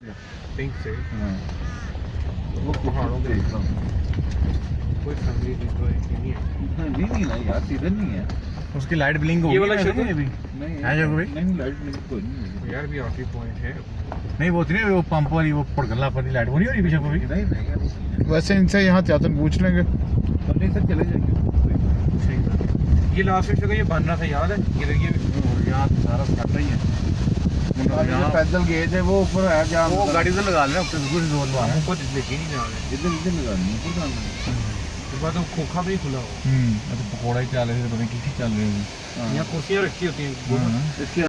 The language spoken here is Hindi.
थिंक से हाँ वो पहाड़ों पे पे कोई फैमिली नहीं है। नहीं ना यार सीधन नहीं है। उसकी लाइट ब्लिंक होगी ये वाला वैसे शगुन? नहीं अभी नहीं है जो भाई नहीं लाइट नहीं कोई नहीं है। यार भी आखिरी पॉइंट है। नहीं वो थी ना वो पंप वाली वो पड़गला पर लाइट वो नहीं हो रही पीछे को भी नहीं नहीं यार नहीं वैसे इनसे यहाँ त्यातन पूछ लेंगे। तो नहीं सर चले जाएंगे। ये लास्ट में ये बन रहा था याद है ये यहाँ तो सारा फट रही है यहाँ पैदल गए थे वो ऊपर है जहाँ वो गाड़ी से लगा लेना ऊपर बिल्कुल जोर लगा ऊपर लेके नहीं जा रहे। इधर इधर लगानी है ऊपर जाना तो बाद वो खोखा भी खुला हो। तो पकौड़ा ही चल रहे थे पता नहीं किसी चल रही यहाँ कुर्सियाँ रखी होती हैं। है इसके